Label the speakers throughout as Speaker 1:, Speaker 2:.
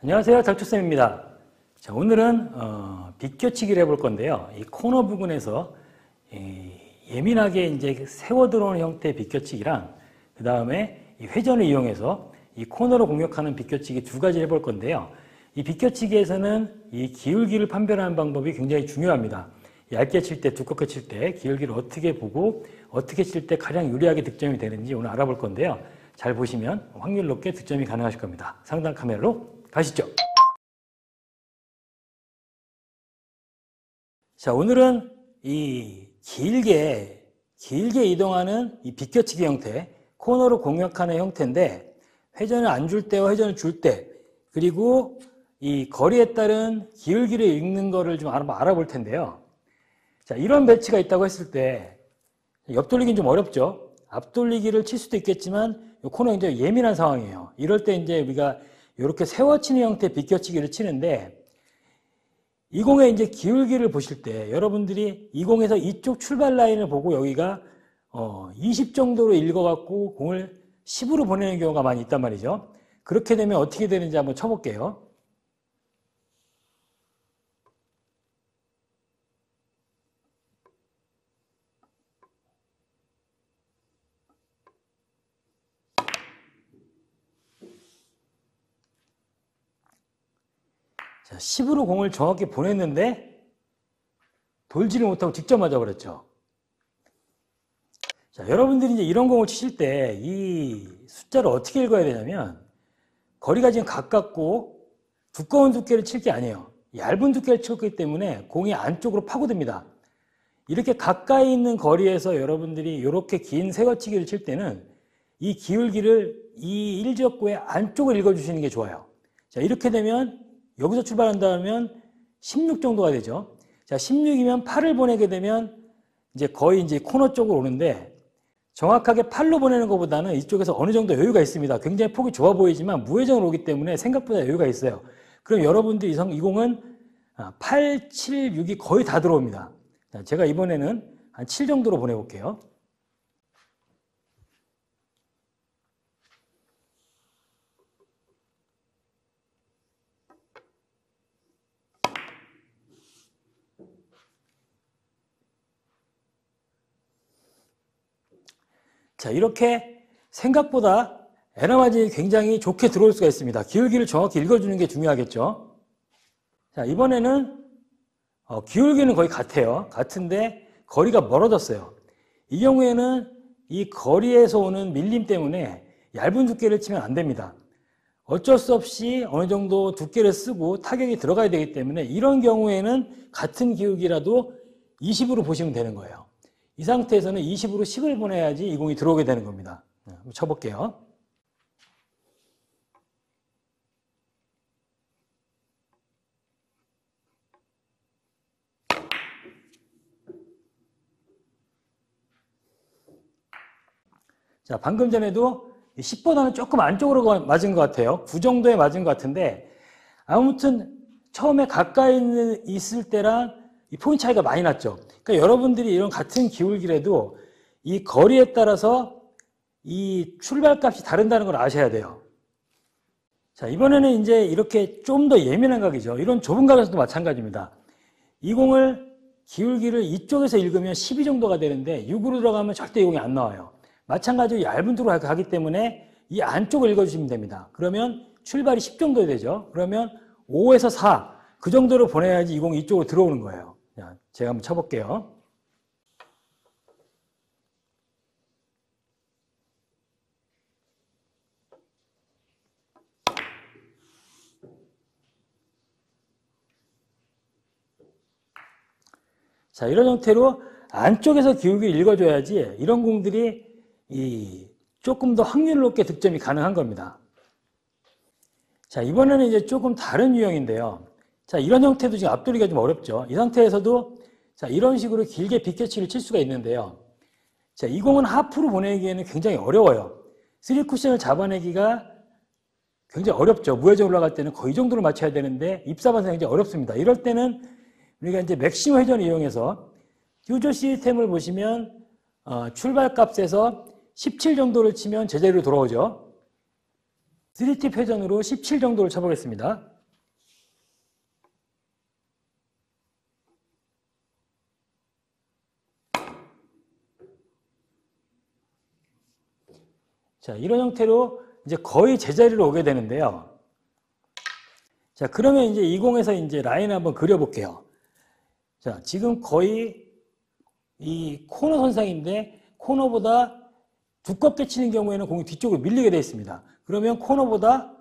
Speaker 1: 안녕하세요, 닥터쌤입니다. 자, 오늘은 비껴치기를 해볼 건데요. 이 코너 부분에서 예민하게 이제 세워 들어오는 형태의 비껴치기랑 그 다음에 이 회전을 이용해서 이 코너로 공격하는 비껴치기 두 가지를 해볼 건데요. 이 비껴치기에서는 이 기울기를 판별하는 방법이 굉장히 중요합니다. 얇게 칠 때, 두껍게 칠 때 기울기를 어떻게 보고 어떻게 칠 때 가장 유리하게 득점이 되는지 오늘 알아볼 건데요. 잘 보시면 확률 높게 득점이 가능하실 겁니다. 상단 카메라로 가시죠. 자, 오늘은 이 길게 이동하는 이 비껴치기 형태, 코너로 공략하는 형태인데 회전을 안 줄 때와 회전을 줄 때, 그리고 이 거리에 따른 기울기를 읽는 거를 좀 알아볼 텐데요. 자, 이런 배치가 있다고 했을 때 옆돌리기는 좀 어렵죠. 앞돌리기를 칠 수도 있겠지만 이 코너 굉장히 예민한 상황이에요. 이럴 때 이제 우리가 이렇게 세워치는 형태의 비껴치기를 치는데 이 공의 이제 기울기를 보실 때 여러분들이 이 공에서 이쪽 출발 라인을 보고 여기가 20 정도로 읽어갖고 공을 10으로 보내는 경우가 많이 있단 말이죠. 그렇게 되면 어떻게 되는지 한번 쳐볼게요. 자, 10으로 공을 정확히 보냈는데 돌지를 못하고 직접 맞아버렸죠. 자, 여러분들이 이제 이런 공을 치실 때 이 숫자를 어떻게 읽어야 되냐면 거리가 지금 가깝고 두꺼운 두께를 칠 게 아니에요. 얇은 두께를 쳤기 때문에 공이 안쪽으로 파고듭니다. 이렇게 가까이 있는 거리에서 여러분들이 이렇게 긴 세워치기를 칠 때는 이 기울기를 이 일적구의 안쪽을 읽어주시는 게 좋아요. 자, 이렇게 되면 여기서 출발한다면 16 정도가 되죠. 자, 16이면 8을 보내게 되면 이제 거의 이제 코너 쪽으로 오는데 정확하게 8로 보내는 것보다는 이쪽에서 어느 정도 여유가 있습니다. 굉장히 폭이 좁아 보이지만 무회전으로 오기 때문에 생각보다 여유가 있어요. 그럼 여러분들 이 공은 8, 7, 6이 거의 다 들어옵니다. 자, 제가 이번에는 한 7 정도로 보내볼게요. 자, 이렇게 생각보다 에너마진이 굉장히 좋게 들어올 수가 있습니다. 기울기를 정확히 읽어주는 게 중요하겠죠. 자, 이번에는 기울기는 거의 같아요. 같은데 거리가 멀어졌어요. 이 경우에는 이 거리에서 오는 밀림 때문에 얇은 두께를 치면 안 됩니다. 어쩔 수 없이 어느 정도 두께를 쓰고 타격이 들어가야 되기 때문에 이런 경우에는 같은 기울기라도 20으로 보시면 되는 거예요. 이 상태에서는 20으로 10을 보내야지 이 공이 들어오게 되는 겁니다. 한번 쳐볼게요. 자, 방금 전에도 10보다는 조금 안쪽으로 맞은 것 같아요. 9 정도에 맞은 것 같은데 아무튼 처음에 가까이 있을 때랑 이 포인트 차이가 많이 났죠. 그러니까 여러분들이 이런 같은 기울기라도 이 거리에 따라서 이 출발값이 다른다는 걸 아셔야 돼요. 자, 이번에는 이제 이렇게 좀 더 예민한 각이죠. 이런 좁은 각에서도 마찬가지입니다. 이 공을 기울기를 이쪽에서 읽으면 12 정도가 되는데 6으로 들어가면 절대 이 공이 안 나와요. 마찬가지로 얇은 두로 가기 때문에 이 안쪽을 읽어주시면 됩니다. 그러면 출발이 10 정도 되죠. 그러면 5에서 4, 그 정도로 보내야지 이 공이 이쪽으로 들어오는 거예요. 자, 제가 한번 쳐볼게요. 자, 이런 형태로 안쪽에서 기울기를 읽어줘야지 이런 공들이 조금 더 확률 높게 득점이 가능한 겁니다. 자, 이번에는 이제 조금 다른 유형인데요. 자, 이런 형태도 지금 앞돌리기가 좀 어렵죠. 이 상태에서도 자, 이런 식으로 길게 비껴치기를 칠 수가 있는데요. 자, 이 공은 하프로 보내기에는 굉장히 어려워요. 3쿠션을 잡아내기가 굉장히 어렵죠. 무회전 올라갈 때는 거의 이 정도로 맞춰야 되는데 입사반사 굉장히 어렵습니다. 이럴 때는 우리가 이제 맥시멈 회전을 이용해서 듀저 시스템을 보시면 출발값에서 17 정도를 치면 제자리로 돌아오죠. 3팁 회전으로 17 정도를 쳐보겠습니다. 자, 이런 형태로 이제 거의 제자리로 오게 되는데요. 자, 그러면 이제 이 공에서 이제 라인을 한번 그려볼게요. 자, 지금 거의 이 코너 선상인데 코너보다 두껍게 치는 경우에는 공이 뒤쪽으로 밀리게 되어 있습니다. 그러면 코너보다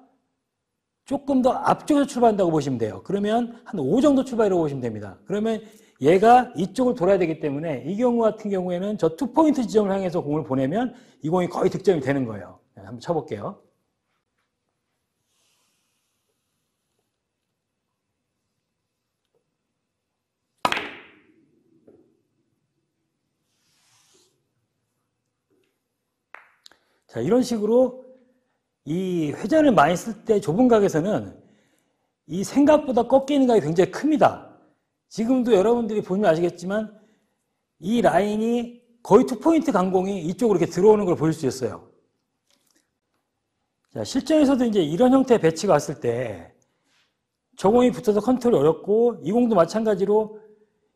Speaker 1: 조금 더 앞쪽에서 출발한다고 보시면 돼요. 그러면 한 5 정도 출발이라고 보시면 됩니다. 그러면 얘가 이쪽을 돌아야 되기 때문에 이 경우 같은 경우에는 저 투포인트 지점을 향해서 공을 보내면 이 공이 거의 득점이 되는 거예요. 한번 쳐볼게요. 자, 이런 식으로 이 회전을 많이 쓸 때 좁은 각에서는 이 생각보다 꺾이는 각이 굉장히 큽니다. 지금도 여러분들이 보시면 아시겠지만 이 라인이 거의 투포인트 간 공이 이쪽으로 이렇게 들어오는 걸 보실 수 있어요. 자, 실전에서도 이제 이런 형태의 배치가 왔을 때 저 공이 붙어서 컨트롤이 어렵고 이 공도 마찬가지로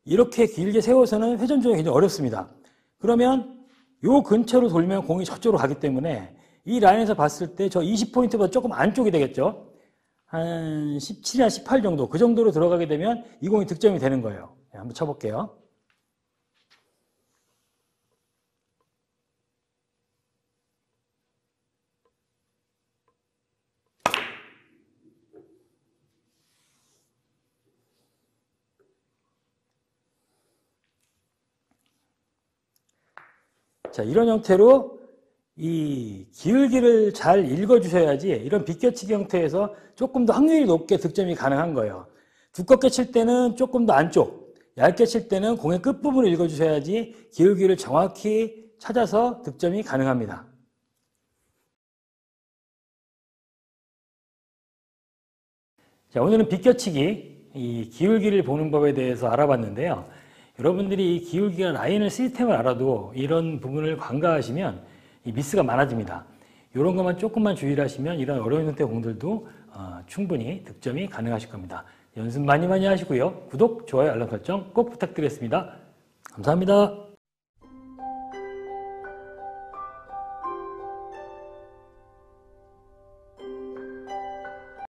Speaker 1: 이렇게 길게 세워서는 회전 조정이 굉장히 어렵습니다. 그러면 요 근처로 돌면 공이 저쪽으로 가기 때문에 이 라인에서 봤을 때 저 20포인트보다 조금 안쪽이 되겠죠. 한 17이나 18 정도, 그 정도로 들어가게 되면 이 공이 득점이 되는 거예요. 한번 쳐볼게요. 자, 이런 형태로 이 기울기를 잘 읽어주셔야지 이런 비껴치기 형태에서 조금 더 확률이 높게 득점이 가능한 거예요. 두껍게 칠 때는 조금 더 안쪽, 얇게 칠 때는 공의 끝부분을 읽어주셔야지 기울기를 정확히 찾아서 득점이 가능합니다. 자, 오늘은 비껴치기, 이 기울기를 보는 법에 대해서 알아봤는데요. 여러분들이 이 기울기나 라인을 시스템을 알아도 이런 부분을 간과하시면 이 미스가 많아집니다. 이런 것만 조금만 주의를 하시면 이런 어려운 형태의 공들도 충분히 득점이 가능하실 겁니다. 연습 많이 하시고요. 구독, 좋아요, 알람 설정 꼭 부탁드리겠습니다. 감사합니다.